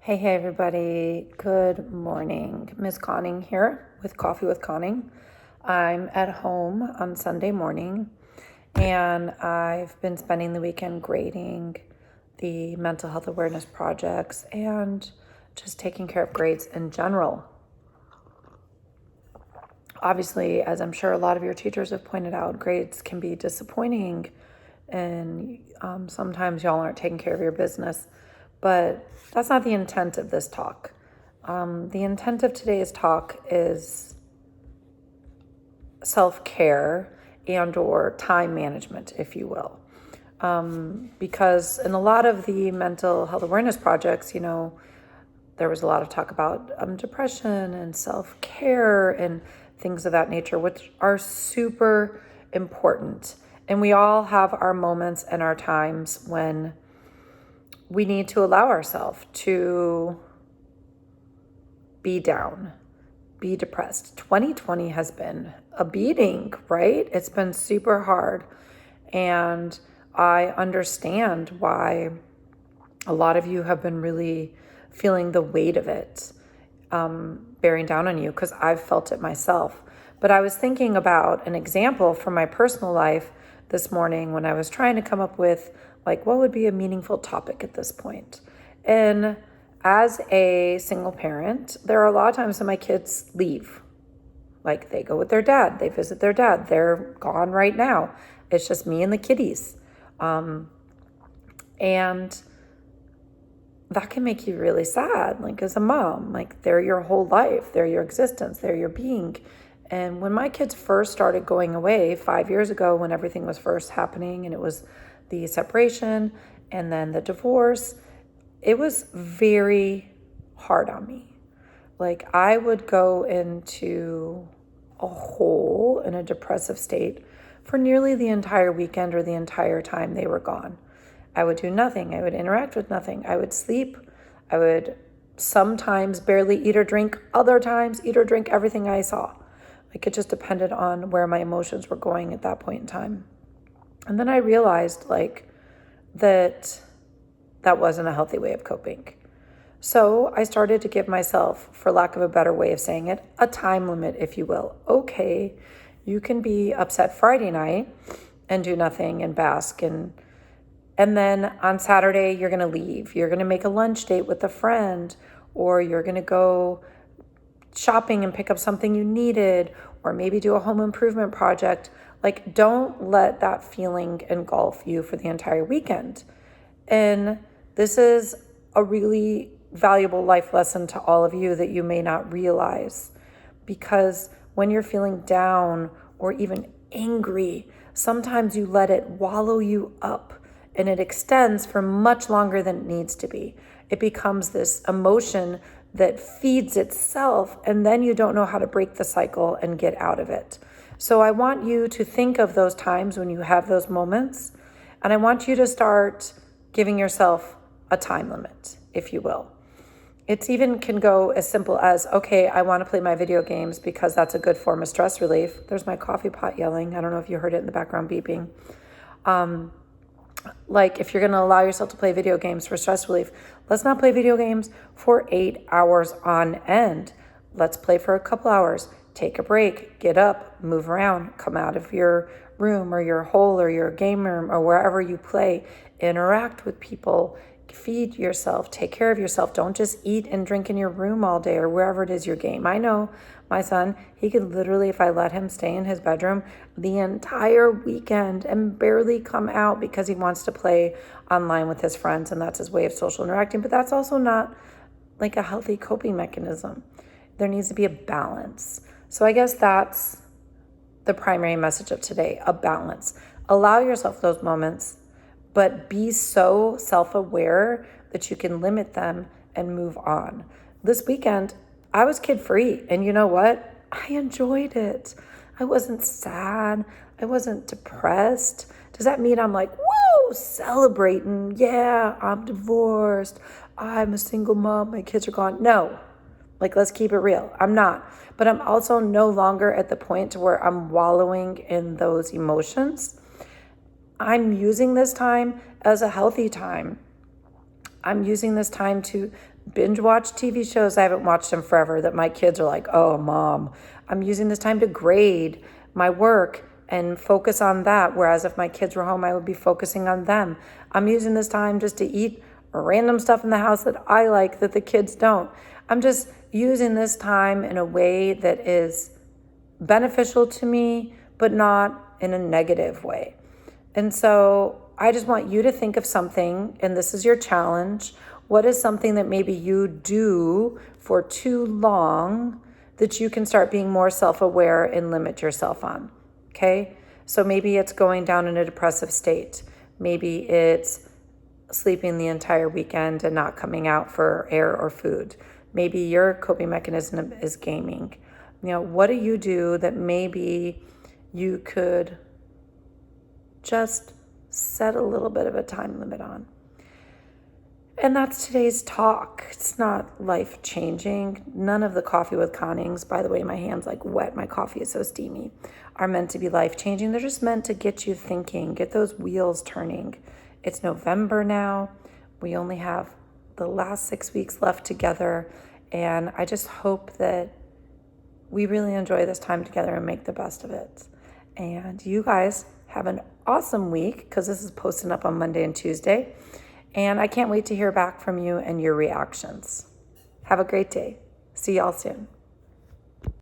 Hey, everybody. Good morning. Miss Conning here with Coffee with Conning. I'm at home on Sunday morning, and I've been spending the weekend grading the mental health awareness projects and just taking care of grades in general. Obviously, as I'm sure a lot of your teachers have pointed out, grades can be disappointing, and sometimes y'all aren't taking care of your business. But that's not the intent of this talk. The intent of today's talk is self-care and or time management, if you will. Because in a lot of the mental health awareness projects, there was a lot of talk about depression and self-care and things of that nature, which are super important. And we all have our moments and our times when we need to allow ourselves to be down, be depressed. 2020 has been a beating, right? It's been super hard. And I understand why a lot of you have been really feeling the weight of it bearing down on you, because I've felt it myself. But I was thinking about an example from my personal life this morning when I was trying to come up with what would be a meaningful topic at this point. And as a single parent, there are a lot of times when my kids leave. They go with their dad, they visit their dad, they're gone right now. It's just me and the kiddies. And that can make you really sad, as a mom. They're your whole life, they're your existence, they're your being. And when my kids first started going away 5 years ago, when everything was first happening and it was the separation and then the divorce, it was very hard on me. I would go into a hole in a depressive state for nearly the entire weekend or the entire time they were gone. I would do nothing. I would interact with nothing. I would sleep. I would sometimes barely eat or drink, other times eat or drink everything I saw. It just depended on where my emotions were going at that point in time. And then I realized that wasn't a healthy way of coping. So I started to give myself, for lack of a better way of saying it, a time limit, if you will. Okay, you can be upset Friday night and do nothing and bask, and then on Saturday you're going to leave. You're going to make a lunch date with a friend, or you're going to go shopping and pick up something you needed, or maybe do a home improvement project. Don't let that feeling engulf you for the entire weekend. And this is a really valuable life lesson to all of you that you may not realize, because when you're feeling down or even angry, sometimes you let it wallow you up, and it extends for much longer than it needs to be. It becomes this emotion that feeds itself, and then you don't know how to break the cycle and get out of it. So I want you to think of those times when you have those moments, and I want you to start giving yourself a time limit, if you will. It even can go as simple as, okay, I want to play my video games because that's a good form of stress relief. There's my coffee pot yelling. I don't know if you heard it in the background beeping. If you're going to allow yourself to play video games for stress relief, let's not play video games for 8 hours on end. Let's play for a couple hours. Take a break, get up, move around, come out of your room or your hole or your game room or wherever you play, interact with people, feed yourself, take care of yourself. Don't just eat and drink in your room all day or wherever it is your game. I know my son, he could literally, if I let him stay in his bedroom the entire weekend and barely come out because he wants to play online with his friends, and that's his way of social interacting. But that's also not a healthy coping mechanism. There needs to be a balance. So I guess that's the primary message of today, a balance. Allow yourself those moments, but be so self-aware that you can limit them and move on. This weekend, I was kid-free, and you know what? I enjoyed it. I wasn't sad. I wasn't depressed. Does that mean I'm woo, celebrating? Yeah, I'm divorced. I'm a single mom. My kids are gone. No. Let's keep it real. I'm not. But I'm also no longer at the point where I'm wallowing in those emotions. I'm using this time as a healthy time. I'm using this time to binge watch TV shows. I haven't watched them forever that my kids are like, oh, mom, I'm using this time to grade my work and focus on that. Whereas if my kids were home, I would be focusing on them. I'm using this time just to eat random stuff in the house that I like that the kids don't. I'm just using this time in a way that is beneficial to me, but not in a negative way. And so I just want you to think of something, and this is your challenge. What is something that maybe you do for too long that you can start being more self-aware and limit yourself on? Okay? So maybe it's going down in a depressive state. Maybe it's sleeping the entire weekend and not coming out for air or food. Maybe your coping mechanism is gaming. What do you do that maybe you could just set a little bit of a time limit on? And that's today's talk. It's not life-changing. None of the Coffee with Connings, by the way, my hand's like wet, my coffee is so steamy, are meant to be life-changing. They're just meant to get you thinking, get those wheels turning. It's November now. We only have the last 6 weeks left together. And I just hope that we really enjoy this time together and make the best of it. And you guys have an awesome week, because this is posting up on Monday and Tuesday. And I can't wait to hear back from you and your reactions. Have a great day. See y'all soon.